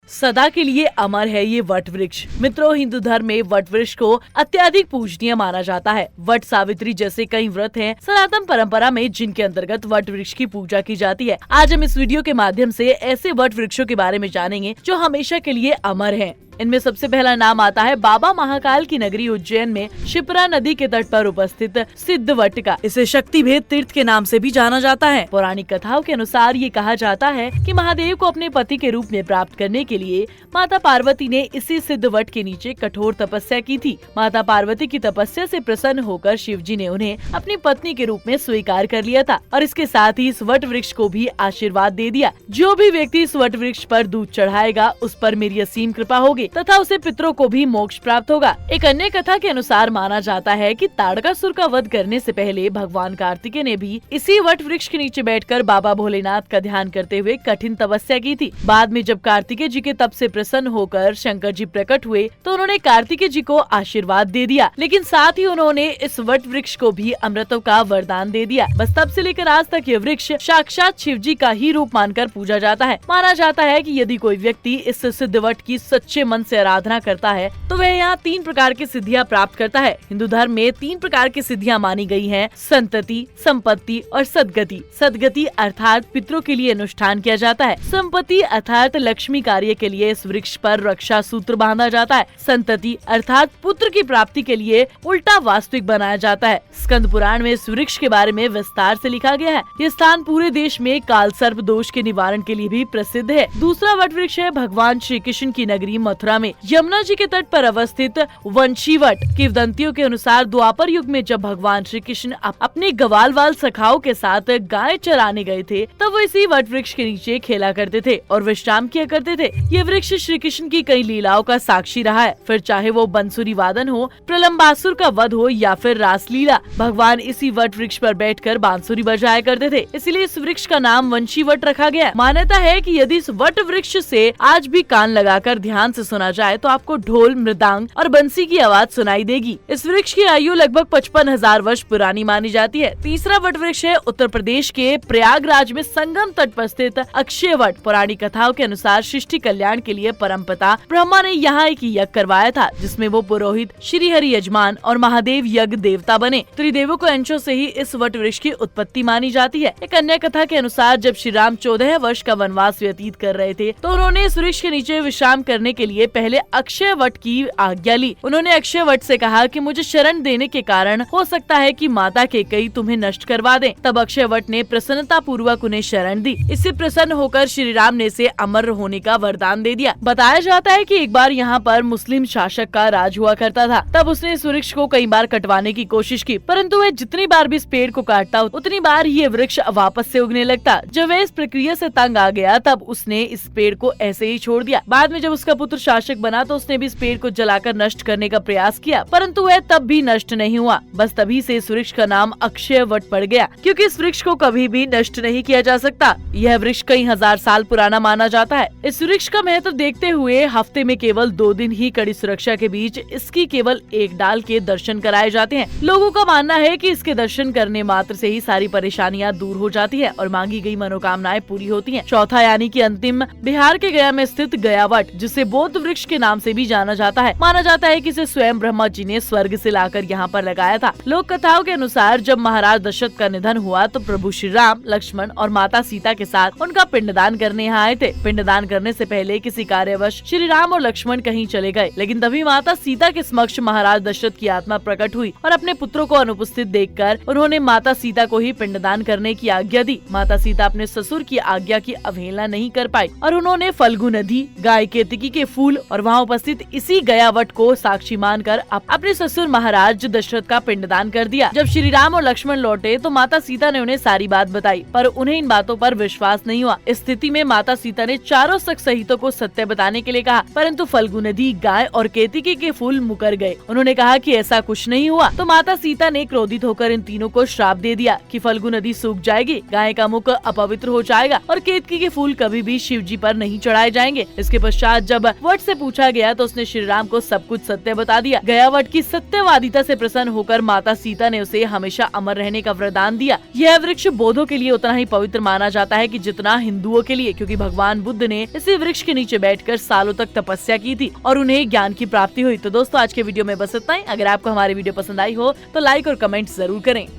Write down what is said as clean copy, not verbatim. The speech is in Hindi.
सदा के लिए अमर है ये वट वृक्ष। मित्रों, हिंदू धर्म में वट वृक्ष को अत्यधिक पूजनीय माना जाता है। वट सावित्री जैसे कई व्रत हैं सनातन परंपरा में जिनके अंतर्गत वट वृक्ष की पूजा की जाती है। आज हम इस वीडियो के माध्यम से ऐसे वट वृक्षों के बारे में जानेंगे जो हमेशा के लिए अमर हैं। इनमें सबसे पहला नाम आता है बाबा महाकाल की नगरी उज्जैन में शिप्रा नदी के तट पर उपस्थित सिद्ध वट का। इसे शक्तिभेद तीर्थ के नाम से भी जाना जाता है। पौराणिक कथाओं के अनुसार ये कहा जाता है कि महादेव को अपने पति के रूप में प्राप्त करने के लिए माता पार्वती ने इसी सिद्ध वट के नीचे कठोर तपस्या की थी। माता पार्वती की तपस्या से प्रसन्न होकर शिव जी ने उन्हें अपनी पत्नी के रूप में स्वीकार कर लिया था और इसके साथ ही इस वट वृक्ष को भी आशीर्वाद दे दिया। जो भी व्यक्ति इस वट वृक्ष पर दूध चढ़ाएगा उस पर मेरी असीम कृपा होगी तथा उसे पितरों को भी मोक्ष प्राप्त होगा। एक अन्य कथा के अनुसार माना जाता है कि ताड़कासुर का वध करने से पहले भगवान कार्तिकेय ने भी इसी वट वृक्ष के नीचे बैठकर बाबा भोलेनाथ का ध्यान करते हुए कठिन तपस्या की थी। बाद में जब कार्तिकेय जी के तप से प्रसन्न होकर शंकर जी प्रकट हुए तो उन्होंने कार्तिकेय जी को आशीर्वाद दे दिया, लेकिन साथ ही उन्होंने इस वट वृक्ष को भी अमृतों का वरदान दे दिया। बस तब से लेकर आज तक ये वृक्ष साक्षात शिव जी का ही रूप मानकर पूजा जाता है। माना जाता है कि यदि कोई व्यक्ति इस सिद्ध वट की सच्चे मन से आराधना करता है तो वह यहाँ 3 प्रकार की सिद्धियाँ प्राप्त करता है। हिंदू धर्म में 3 प्रकार की सिद्धियाँ मानी गई हैं: संतति, संपत्ति और सदगति। सदगति अर्थात पितरों के लिए अनुष्ठान किया जाता है। संपत्ति अर्थात लक्ष्मी कार्य के लिए इस वृक्ष पर रक्षा सूत्र बांधा जाता है। संतति अर्थात पुत्र की प्राप्ति के लिए उल्टा वास्तविक बनाया जाता है। स्कंद पुराण में इस वृक्ष के बारे में विस्तार से लिखा गया है। ये स्थान पूरे देश में काल सर्प दोष के निवारण के लिए भी प्रसिद्ध है। दूसरा वट वृक्ष है भगवान श्री कृष्ण की नगरी मथुरा में यमुना जी के तट पर अवस्थित वंशी वट। किंवदंतियों के अनुसार द्वापर युग में जब भगवान श्री कृष्ण अपने ग्वालवाल सखाओं के साथ गाय चराने गए थे तब वो इसी वट वृक्ष के नीचे खेला करते थे और विश्राम किया करते थे। ये वृक्ष श्री कृष्ण की कई लीलाओं का साक्षी रहा है। फिर चाहे वो बंसुरी वादन हो, प्रलंबासुर का वध हो या फिर रासलीला, भगवान इसी वट वृक्ष पर बैठकर बांसुरी बजाया करते थे। इसलिए इस वृक्ष का नाम वंशी वट रखा गया। मान्यता है कि यदि इस वट वृक्ष से आज भी कान लगाकर ध्यान से सुना जाए तो आपको ढोल, मृदांग और बंसी की आवाज सुनाई देगी। इस वृक्ष की आयु लगभग 55,000 वर्ष पुरानी मानी जाती है। तीसरा वट वृक्ष है उत्तर प्रदेश के प्रयागराज में संगम तट पर स्थित अक्षय वट। पौराणिक कथाओं के अनुसार सृष्टि कल्याण के लिए परमपिता ब्रह्मा ने यहाँ एक यज्ञ करवाया था जिसमें वो पुरोहित, श्री हरि यजमान और महादेव यज्ञ देवता बने। त्रिदेवों को अंशों से ही इस वट वृक्ष की उत्पत्ति मानी जाती है। एक अन्य कथा के अनुसार जब श्री राम 14 वर्ष का वनवास व्यतीत कर रहे थे तो उन्होंने इस वृक्ष के नीचे विश्राम करने के लिए पहले अक्षय वट की आज्ञा ली। उन्होंने अक्षय वट से कहा कि मुझे शरण देने के कारण हो सकता है कि माता केकई तुम्हें नष्ट करवा दें। तब अक्षय वट ने प्रसन्नता पूर्वक उन्हें शरण दी। इससे प्रसन्न होकर श्री राम ने इसे अमर होने का वरदान दे दिया। बताया जाता है कि एक बार यहाँ पर मुस्लिम शासक का राज हुआ करता था। तब उसने इस वृक्ष को कई बार कटवाने की कोशिश की, परंतु वह जितनी बार भी इस पेड़ को काटता उतनी बार ये वृक्ष वापस से उगने लगता। जब वह इस प्रक्रिया से तंग आ गया तब उसने इस पेड़ को ऐसे ही छोड़ दिया। बाद में जब उसका पुत्र शासक बना तो उसने भी इस पेड़ को जलाकर नष्ट करने का प्रयास किया, परंतु वह तब भी नष्ट नहीं हुआ। बस तभी से इस वृक्ष का नाम अक्षय वट पड़ गया, क्योंकि इस वृक्ष को कभी भी नष्ट नहीं किया जा सकता। यह वृक्ष कई हजार साल पुराना माना जाता है। इस वृक्ष का महत्व देखते हुए हफ्ते में केवल 2 दिन ही कड़ी सुरक्षा के बीच इसकी केवल एक डाल के दर्शन कराए जाते हैं। लोगों का मानना है कि इसके दर्शन करने मात्र से ही सारी परेशानियां दूर हो जाती है और मांगी गई मनोकामनाएं पूरी होती हैं। चौथा यानी कि अंतिम बिहार के गया में स्थित गया वट, जिसे बौद्ध वृक्ष के नाम से भी जाना जाता है। माना जाता है कि इसे स्वयं ब्रह्मा जी ने स्वर्ग से लाकर यहाँ पर लगाया था। लोक कथाओं के अनुसार जब महाराज दशरथ का निधन हुआ तो प्रभु श्री राम, लक्ष्मण और माता सीता के साथ उनका पिंडदान करने यहाँ आए थे। पिंडदान करने से पहले किसी कार्यवश श्री राम और लक्ष्मण कहीं चले गए, लेकिन तभी माता सीता के समक्ष महाराज दशरथ की आत्मा प्रकट हुई और अपने पुत्रों को अनुपस्थित देखकर उन्होंने माता सीता को ही पिंडदान करने की आज्ञा दी। माता सीता अपने ससुर की आज्ञा की अवहेलना नहीं कर पाई और उन्होंने फल्गु नदी, गाय केतकी के फूल और वहाँ उपस्थित इसी गया वट को साक्षी मानकर अपने ससुर महाराज दशरथ का पिंडदान कर दिया। जब श्री राम और लक्ष्मण लौटे तो माता सीता ने उन्हें सारी बात बताई, पर उन्हें इन बातों पर विश्वास नहीं हुआ। इस स्थिति में माता सीता ने चारों शक सहितों को सत्य बताने के लिए कहा, परंतु फल्गु नदी, गाय और केतकी के फूल मुकर गए। उन्होंने कहा कि ऐसा कुछ नहीं हुआ। तो माता सीता ने क्रोधित होकर इन तीनों को श्राप दे दिया कि फल्गु नदी सूख जाएगी, गाय का मुख अपवित्र हो जाएगा और केतकी के फूल कभी भी शिव जी पर नहीं चढ़ाए जाएंगे। इसके पश्चात जब वट वट से पूछा गया तो उसने श्री राम को सब कुछ सत्य बता दिया। गया वट की सत्यवादिता से प्रसन्न होकर माता सीता ने उसे हमेशा अमर रहने का वरदान दिया। यह वृक्ष बौद्धों के लिए उतना ही पवित्र माना जाता है कि जितना हिंदुओं के लिए, क्योंकि भगवान बुद्ध ने इसी वृक्ष के नीचे बैठकर सालों तक तपस्या की थी और उन्हें ज्ञान की प्राप्ति हुई। तो दोस्तों आज के वीडियो में बस इतना ही। अगर आपको हमारी वीडियो पसंद आई हो तो लाइक और कमेंट जरूर करें।